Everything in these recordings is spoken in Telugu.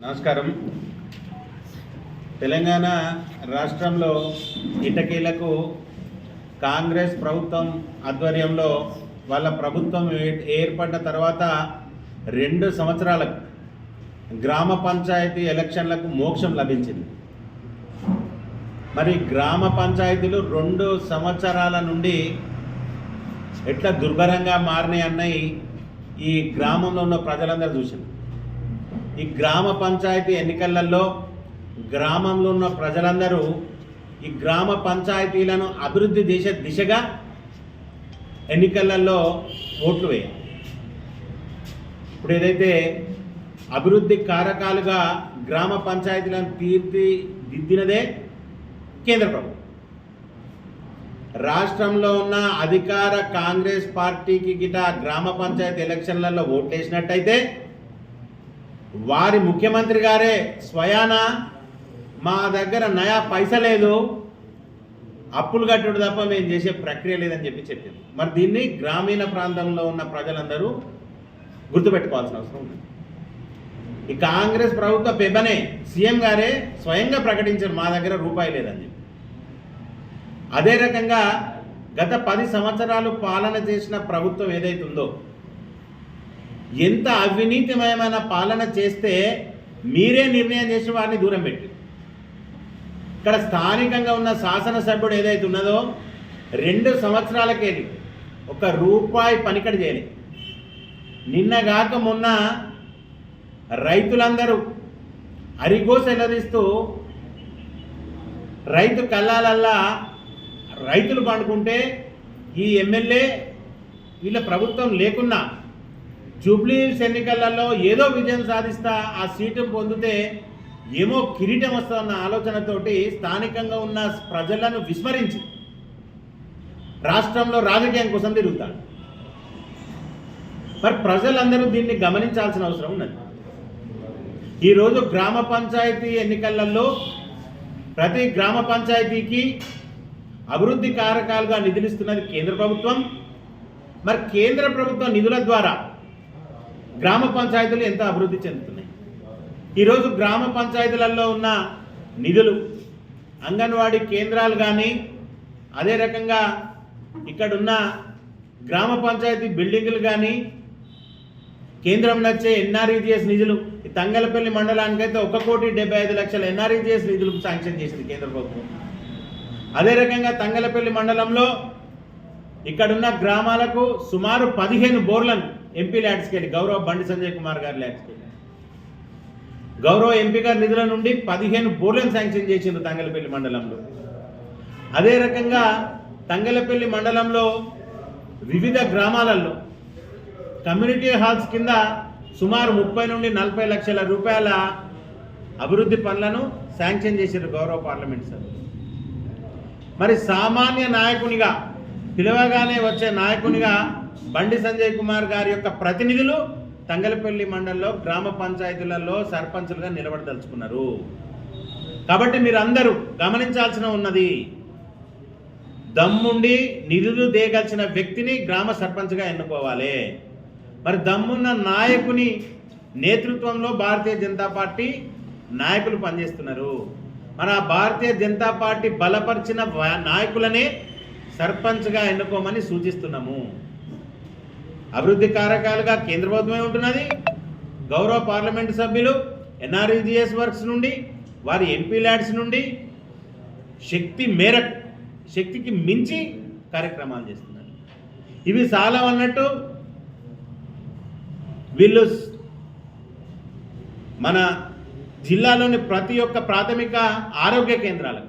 నమస్కారం. తెలంగాణ రాష్ట్రంలో ఇటకీలకు కాంగ్రెస్ ప్రభుత్వం ఆధ్వర్యంలో వాళ్ళ ప్రభుత్వం ఏర్పడిన తర్వాత 2 సంవత్సరాలకు గ్రామ పంచాయతీ ఎలక్షన్లకు మోక్షం లభించింది. మరి గ్రామ పంచాయతీలు 2 సంవత్సరాల నుండి ఎట్లా దుర్భరంగా మారినాయి అన్నవి ఈ గ్రామంలో ఉన్న ప్రజలందరూ చూసింది. ఈ గ్రామ పంచాయతీ ఎన్నికలలో గ్రామంలో ఉన్న ప్రజలందరూ ఈ గ్రామ పంచాయతీలను అభివృద్ధి చేసే దిశగా ఎన్నికలలో ఓట్లు వేయాలి. ఇప్పుడు ఏదైతే అభివృద్ధి కారకాలుగా గ్రామ పంచాయతీలను తీర్చిదిద్దినదే కేంద్ర ప్రభుత్వం. రాష్ట్రంలో ఉన్న అధికార కాంగ్రెస్ పార్టీకి గిట గ్రామ పంచాయతీ ఎలక్షన్లలో ఓట్లేసినట్టయితే వారి ముఖ్యమంత్రి గారే స్వయాన మా దగ్గర నయా పైస లేదు, అప్పులు కట్టుడు తప్ప మేము చేసే ప్రక్రియ లేదని చెప్పింది. మరి దీన్ని గ్రామీణ ప్రాంతంలో ఉన్న ప్రజలందరూ గుర్తుపెట్టుకోవాల్సిన అవసరం ఉంది. ఈ కాంగ్రెస్ ప్రభుత్వ పెబనే సీఎం గారే స్వయంగా ప్రకటించారు మా దగ్గర రూపాయి లేదని చెప్పి. అదే రకంగా గత 10 సంవత్సరాలు పాలన చేసిన ప్రభుత్వం ఏదైతే ఉందో, ఎంత అవినీతిమయమైన పాలన చేస్తే మీరే నిర్ణయం చేసి వారిని దూరం పెట్టి ఇక్కడ స్థానికంగా ఉన్న శాసనసభ్యుడు ఏదైతే ఉన్నదో 2 సంవత్సరాలకేది ₹1 పనికడి చేయలేదు. నిన్నగాక మొన్న రైతులందరూ అరిగోస ఎల్లదీస్తూ రైతు కళ్ళాలల్లా రైతులు పండుకుంటే ఈ ఎమ్మెల్యే వీళ్ళ ప్రభుత్వం లేకున్నా జూబ్లీ హిల్స్ ఎన్నికలలో ఏదో విజయం సాధిస్తా ఆ సీటు పొందితే ఏమో కిరీటం వస్తుందన్న ఆలోచనతోటి స్థానికంగా ఉన్న ప్రజలను విస్మరించి రాష్ట్రంలో రాజకీయం కోసం తిరుగుతాడు. మరి ప్రజలందరూ దీన్ని గమనించాల్సిన అవసరం ఉన్నది. ఈరోజు గ్రామ పంచాయతీ ఎన్నికలలో ప్రతి గ్రామ పంచాయతీకి అభివృద్ధి కారకాలుగా నిధులిస్తున్నది కేంద్ర ప్రభుత్వం. మరి కేంద్ర ప్రభుత్వ నిధుల ద్వారా గ్రామ పంచాయతీలు ఎంత అభివృద్ధి చెందుతున్నాయి. ఈరోజు గ్రామ పంచాయతీలలో ఉన్న నిధులు అంగన్వాడీ కేంద్రాలు కానీ, అదే రకంగా ఇక్కడున్న గ్రామ పంచాయతీ బిల్డింగులు కానీ, కేంద్రం నచ్చే ఎన్ఆర్ఈజీఎస్ నిధులు ఈ తంగలపల్లి మండలానికైతే 1,75,00,000 ఎన్ఆర్ఈజీఎస్ నిధులకు శాంక్షన్ చేసింది కేంద్ర ప్రభుత్వం. అదే రకంగా తంగలపల్లి మండలంలో ఇక్కడున్న గ్రామాలకు సుమారు 15 బోర్లను ఎంపీ ల్యాడ్స్కి వెళ్ళి గౌరవ బండి సంజయ్ కుమార్ గారి ల్యాడ్స్కి వెళ్ళి గౌరవ ఎంపీ గారి నిధుల నుండి 15 బోర్లను శాంక్షన్ చేసింది తంగలపల్లి మండలంలో. అదే రకంగా తంగలపల్లి మండలంలో వివిధ గ్రామాలలో కమ్యూనిటీ హాల్స్ కింద సుమారు 30 నుండి 40 లక్షల రూపాయల అభివృద్ధి పనులను శాంక్షన్ చేశారు గౌరవ పార్లమెంట్ సభ్యులు. మరి సామాన్య నాయకునిగా పిలవగానే వచ్చే నాయకునిగా బండి సంజయ్ కుమార్ గారి యొక్క ప్రతినిధులు తంగలపల్లి మండలంలో గ్రామ పంచాయతీలలో సర్పంచులుగా నిలబడదలుచుకున్నారు. కాబట్టి మీరు అందరూ గమనించాల్సిన ఉన్నది, దమ్ముండి నిధులు దేగల్చిన వ్యక్తిని గ్రామ సర్పంచ్గా ఎన్నుకోవాలి. మరి దమ్మున్న నాయకుని నేతృత్వంలో భారతీయ జనతా పార్టీ నాయకులు పనిచేస్తున్నారు. మన భారతీయ జనతా పార్టీ బలపరిచిన నాయకులనే సర్పంచ్గా ఎన్నుకోమని సూచిస్తున్నాము. అభివృద్ధి కారకాలుగా కేంద్ర ప్రభుత్వమే ఉంటున్నది. గౌరవ పార్లమెంటు సభ్యులు ఎన్ఆర్ఈజీఎస్ వర్క్స్ నుండి, వారి ఎంపీ ల్యాడ్స్ నుండి శక్తికి మించి కార్యక్రమాలు చేస్తున్నారు. ఇవి చాలా అన్నట్టు వీళ్ళు మన జిల్లాలోని ప్రతి ఒక్క ప్రాథమిక ఆరోగ్య కేంద్రాలకు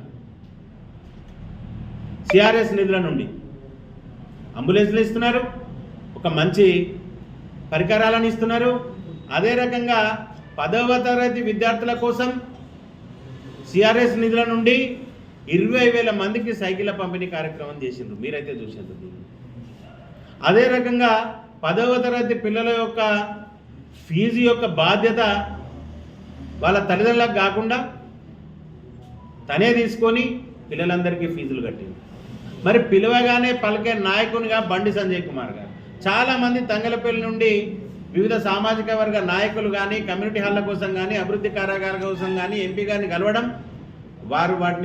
సిఆర్ఎస్ నిధుల నుండి అంబులెన్స్లు ఇస్తున్నారు, ఒక మంచి పరికరాలను ఇస్తున్నారు. అదే రకంగా 10వ తరగతి విద్యార్థుల కోసం సిఆర్ఎస్ నిధుల నుండి 20,000 మందికి సైకిళ్ళ పంపిణీ కార్యక్రమం చేసిండ్రు, మీరైతే చూసారు. అదే రకంగా 10వ తరగతి పిల్లల యొక్క ఫీజు యొక్క బాధ్యత వాళ్ళ తల్లిదండ్రులకు కాకుండా తనే తీసుకొని పిల్లలందరికీ ఫీజులు కట్టింది. మరి పిలవగానే పలికే నాయకునిగా బండి సంజయ్ కుమార్ గారు చాలామంది తంగలపల్లి నుండి వివిధ సామాజిక వర్గ నాయకులు కానీ కమ్యూనిటీ హాల్ల కోసం కానీ అభివృద్ధి కార్యక్రమాల కోసం కానీ ఎంపీ గారిని కలవడం, వారు వాటిని